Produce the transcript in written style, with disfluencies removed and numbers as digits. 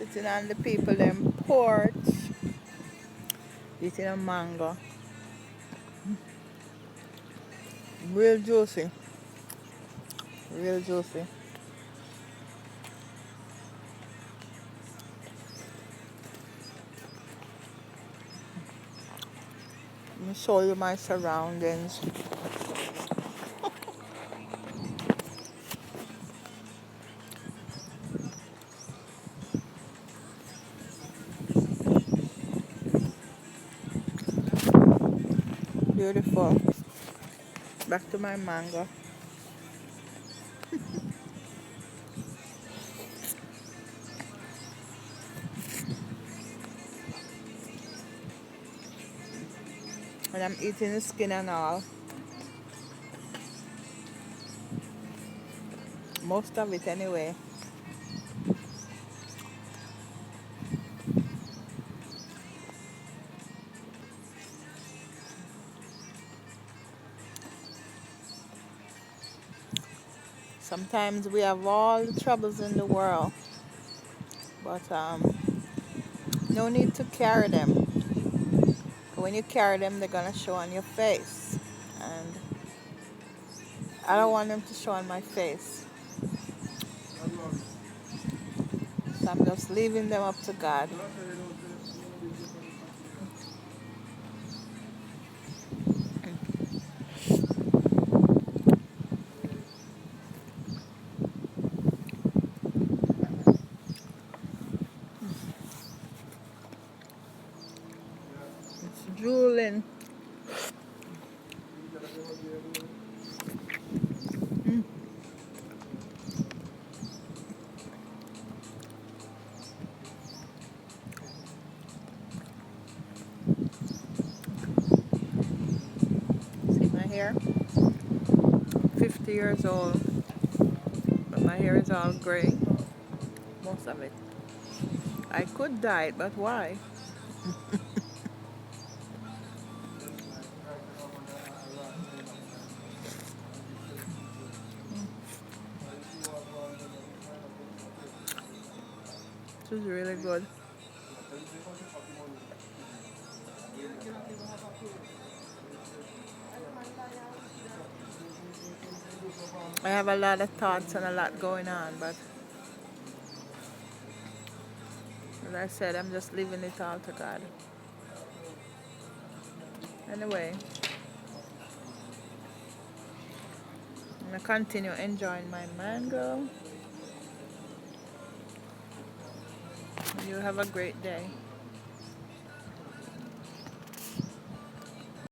Sitting on the people them porch, eating a mango. Real juicy. Real juicy. Let me show you my surroundings. Beautiful. Back to my mango. And I'm eating the skin and all. Most of it anyway. Sometimes we have all the troubles in the world, but no need to carry them. When you carry them, they're gonna show on your face, and I don't want them to show on my face. So I'm just leaving them up to God. It's drooling. See my hair? 50 years old, but my hair is all gray. Most of it. I could dye it, but why? This is really good. I have a lot of thoughts and a lot going on, but as I said, I'm just leaving it all to God. Anyway, I'm gonna continue enjoying my mango. You have a great day.